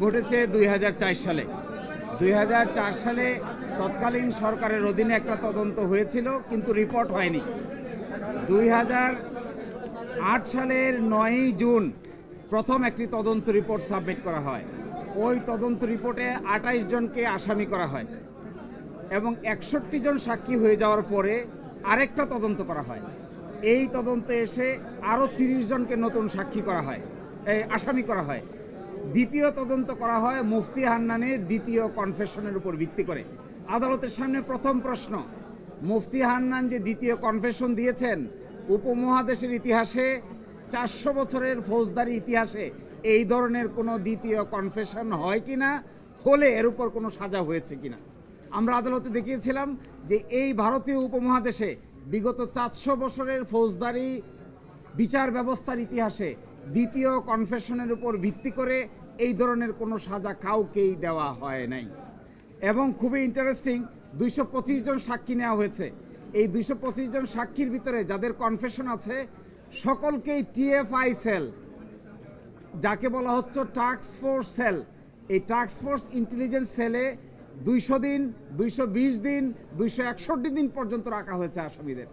ঘটেছে 2004 সালে। 2004 সালে তৎকালীন সরকারের অধীনে একটা তদন্ত হয়েছিল, কিন্তু রিপোর্ট হয়নি। 2008 সালের 9ই জুন প্রথম একটি তদন্ত রিপোর্ট সাবমিট করা হয়। ওই তদন্ত রিপোর্টে 28 জনকে আসামি করা হয় এবং 61 জন সাক্ষী হয়ে যাওয়ার পরে আরেকটা তদন্ত করা হয়। এই তদন্তে এসে আরও 30 জনকে নতুন সাক্ষী করা হয়, আসামি করা হয়। দ্বিতীয় তদন্ত করা হয় মুফতি হান্নানের দ্বিতীয় কনফেশনের উপর ভিত্তি করে। আদালতের সামনে প্রথম প্রশ্ন, মুফতি হান্নান যে দ্বিতীয় কনফেশন দিয়েছেন, উপমহাদেশের ইতিহাসে 400 বছরের ফৌজদারি ইতিহাসে এই ধরনের কোনো দ্বিতীয় কনফেশন হয় কিনা, হলে এর উপর কোনো সাজা হয়েছে কিনা। আমরা আদালতে দেখিয়েছিলাম যে এই ভারতীয় উপমহাদেশে বিগত 400 বছরের ফৌজদারি বিচার ব্যবস্থার ইতিহাসে দ্বিতীয় কনফেশনের উপর ভিত্তি করে এই ধরনের কোনো সাজা কাউকেই দেওয়া হয় নাই। এবং খুবই ইন্টারেস্টিং, 225 জন সাক্ষী নেওয়া হয়েছে। এই 225 জন সাক্ষীর ভিতরে যাদের কনফেশন আছে সকলকেই টিএফআই সেল, যাকে বলা হচ্ছে টাস্ক ফোর্স সেল, এই টাস্ক ফোর্স ইন্টেলিজেন্স সেলে 200 দিন, 220 দিন, 261 দিন পর্যন্ত রাখা হয়েছে আসামিদের।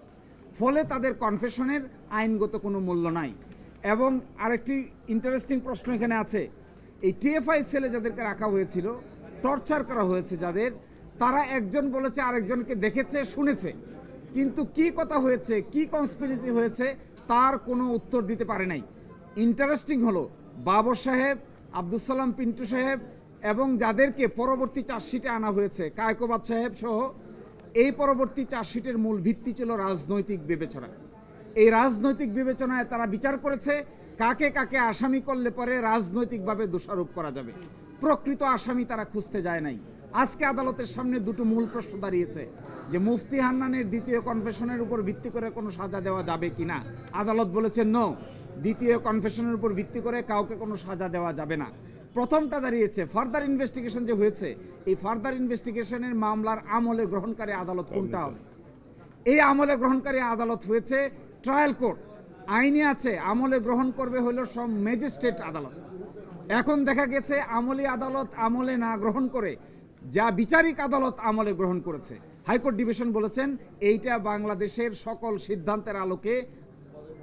ফলে তাদের কনফেশনের আইনগত কোনো মূল্য নাই। এবং আরেকটি ইন্টারেস্টিং প্রশ্ন এখানে আছে, এই টিএফআই সেলে যাদেরকে রাখা হয়েছিল, টর্চার করা হয়েছে যাদের, তারা একজন বলেছে আরেকজনকে দেখেছে, শুনেছে, কিন্তু কি কথা হয়েছে, কি কনস্পিরেসি হয়েছে তার কোনো উত্তর দিতে পারে নাই। ইন্টারেস্টিং হলো বাবর সাহেব, আব্দুল সালাম পিন্টু সাহেব এবং যাদেরকে পরবর্তী চার্জশিটে আনা হয়েছে, কায়কোবাদ সাহেব সহ, এই পরবর্তী চার্জশিটের মূল ভিত্তি ছিল রাজনৈতিক বিবেচনা। এই রাজনৈতিক বিবেচনায় তারা বিচার করেছে কাকে কাকে আসামি করলে পরে রাজনৈতিকভাবে দোষারোপ করা যাবে। প্রকৃত আসামি তারা খুঁজতে যায় নাই। আজকে আদালতের সামনে দুটো মূল প্রশ্ন দাঁড়িয়েছে যে মুফতি হান্নানের দ্বিতীয় কনফেশনের উপর ভিত্তি করে কোনো সাজা দেওয়া যাবে কিনা। আদালত বলেছে নো, দ্বিতীয় কনফেশনের উপর ভিত্তি করে কাউকে কোনো সাজা দেওয়া যাবে না। প্রথমটা দাঁড়িয়েছে ফার্দার ইনভেস্টিগেশন যে হয়েছে, এই ফার্দার ইনভেস্টিগেশনের মামলার আমলে গ্রহণকারী আদালত কোনটা হবে? এই আমলে গ্রহণকারী আদালত হয়েছে ট্রায়াল কোর্ট। আইনে আছে আমলে গ্রহণ করবে হলো সব ম্যাজিস্ট্রেট আদালত। এখন দেখা গেছে আমলি আদালত আমলে না গ্রহণ করে যা বিচারিক আদালত আমলে গ্রহণ করেছে। হাইকোর্ট ডিভিশন বলেছেন এইটা বাংলাদেশের সকল সিদ্ধান্তের আলোকে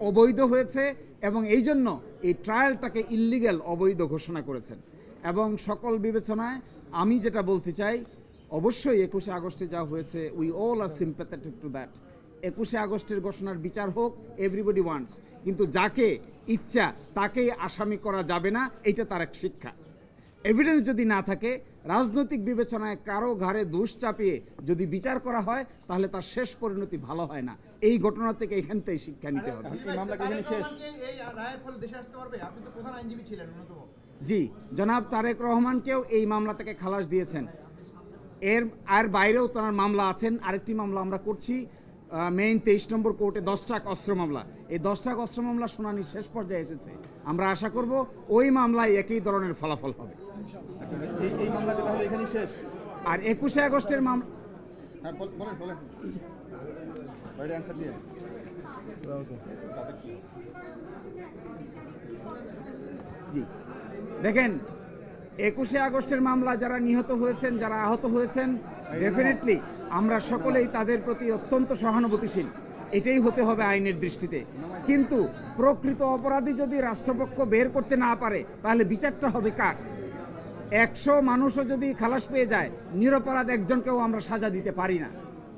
অবৈধ হয়েছে এবং এই জন্য এই ট্রায়ালটাকে ইল্লিগ্যাল, অবৈধ ঘোষণা করেছেন। এবং সকল বিবেচনায় আমি যেটা বলতে চাই, অবশ্যই 21শে আগস্টে যা হয়েছে, we all are sympathetic to that. 21শে আগস্টের ঘোষণার বিচার হোক, এভরিবডি ওয়ান্টস, কিন্তু যাকে ইচ্ছা তাকেই আসামি করা যাবে না, এইটা তার এক শিক্ষা। এভিডেন্স যদি না থাকে, রাজনৈতিক বিবেচনায় কারো ঘাড়ে দোষ চাপিয়ে যদি বিচার করা হয়, তাহলে তার শেষ পরিণতি ভালো হয় না। এই ঘটনা থেকে এখান থেকে শিক্ষা নিতে হবে। জি, জনাব তারেক রহমানকেও এই মামলা থেকে খালাস দিয়েছেন। আর বাইরেও তার মামলা আছেন। আরেকটি মামলা আমরা করছি মেইন 23 নম্বর কোর্টে, 10 টাক অস্ত্র মামলা। এই 10 টাক অস্ত্র মামলা শুনানি শেষ পর্যায়ে এসেছে। আমরা আশা করব ওই মামলায় একই ধরনের ফলাফল হবে। আর 21শে আগস্টের মামলা, জি দেখেন, 21শে আগস্টের মামলা যারা নিহত হয়েছেন, যারা আহত হয়েছেন, ডেফিনেটলি আমরা সকলেই তাদের প্রতি অত্যন্ত সহানুভূতিশীল। এটাই হতে হবে আইনের দৃষ্টিতে। কিন্তু প্রকৃত অপরাধী যদি রাষ্ট্রপক্ষ বের করতে না পারে, তাহলে বিচারটা হবে কার? 100 মানুষও যদি খালাস পেয়ে যায়, নিরপরাধ একজনকেও আমরা সাজা দিতে পারি না।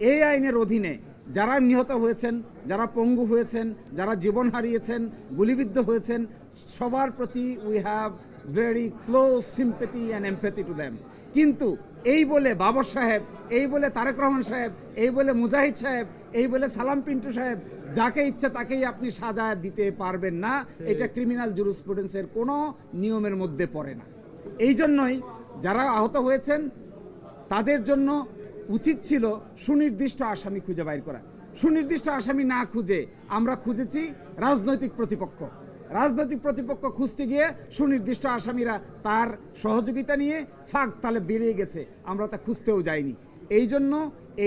এই আইনের অধীনে যারা নিহত হয়েছেন, যারা পঙ্গু হয়েছেন, যারা জীবন হারিয়েছেন, গুলিবিদ্ধ হয়েছেন, সবার প্রতি we have very close sympathy and empathy to them. কিন্তু এই বলে বাবর সাহেব, এই বলে তারেক রহমান সাহেব, এই বলে মুজাহিদ সাহেব, এই বলে সালাম পিন্টু সাহেব, যাকে ইচ্ছা তাকেই আপনি সাজা দিতে পারবেন না। এটা ক্রিমিনাল জুরিসপ্রুডেন্সের কোনো নিয়মের মধ্যে পড়ে না। এই জন্যই যারা আহত হয়েছেন তাদের জন্য উচিত ছিল সুনির্দিষ্ট আসামি খুঁজে বাইর করা। সুনির্দিষ্ট আসামি না খুঁজে আমরা খুঁজেছি রাজনৈতিক প্রতিপক্ষ। রাজনৈতিক প্রতিপক্ষ খুঁজতে গিয়ে সুনির্দিষ্ট আসামিরা তার সহযোগিতা নিয়ে ফাঁক তালে বেরিয়ে গেছে, আমরা তা খুঁজতেও যাইনি। এই জন্য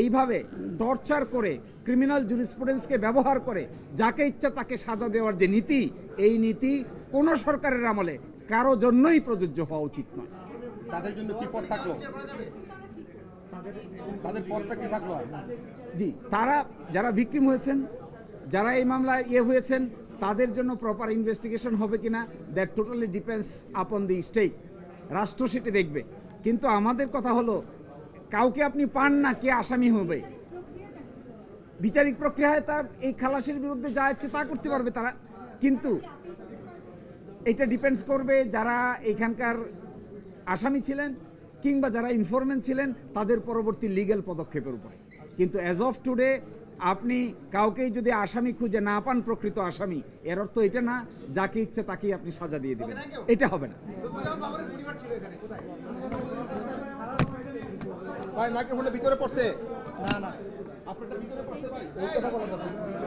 এইভাবে টর্চার করে, ক্রিমিনাল জুরিসপ্রুডেন্সকে ব্যবহার করে যাকে ইচ্ছা তাকে সাজা দেওয়ার যে নীতি, এই নীতি কোনো সরকারের আমলে কারো জন্যই প্রযোজ্য হওয়া উচিত নয়। তাদের জন্য কি পথ থাকলো? তাদের পথটা কি থাকলো? জি, তারা যারা ভিকটিম হয়েছেন, যারা এই মামলায় হয়েছেন, তাদের জন্য প্রপার ইনভেস্টিগেশন হবে কিনা, that totally depends upon the state. রাষ্ট্র সেটি দেখবে। কিন্তু আমাদের কথা হলো, কাউকে আপনি পান না কে আসামি হবে। বিচারিক প্রক্রিয়ায় তার এই খালাসের বিরুদ্ধে যা ইচ্ছে তা করতে পারবে তারা, কিন্তু এটা ডিপেন্ডস করবে যারা এখানকার আসামি ছিলেন কিংবা যারা ইনফরমেন্ট ছিলেন তাদের পরবর্তী লিগ্যাল পদক্ষেপের উপরে। কিন্তু অ্যাজ অফ টুডে আপনি কাউকেই যদি আসামি খুঁজে না পান, প্রকৃত আসামি, এর অর্থ এটা না যাকে ইচ্ছে তাকেই আপনি সাজা দিয়ে দিবেন, এটা হবে না। ভাই মাইক্রোফোনের ভিতরে পড়ছে না না আপনারটা ভিতরে পড়ছে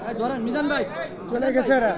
ভাই ধরেন মিজান ভাই চলে গেছে এরা।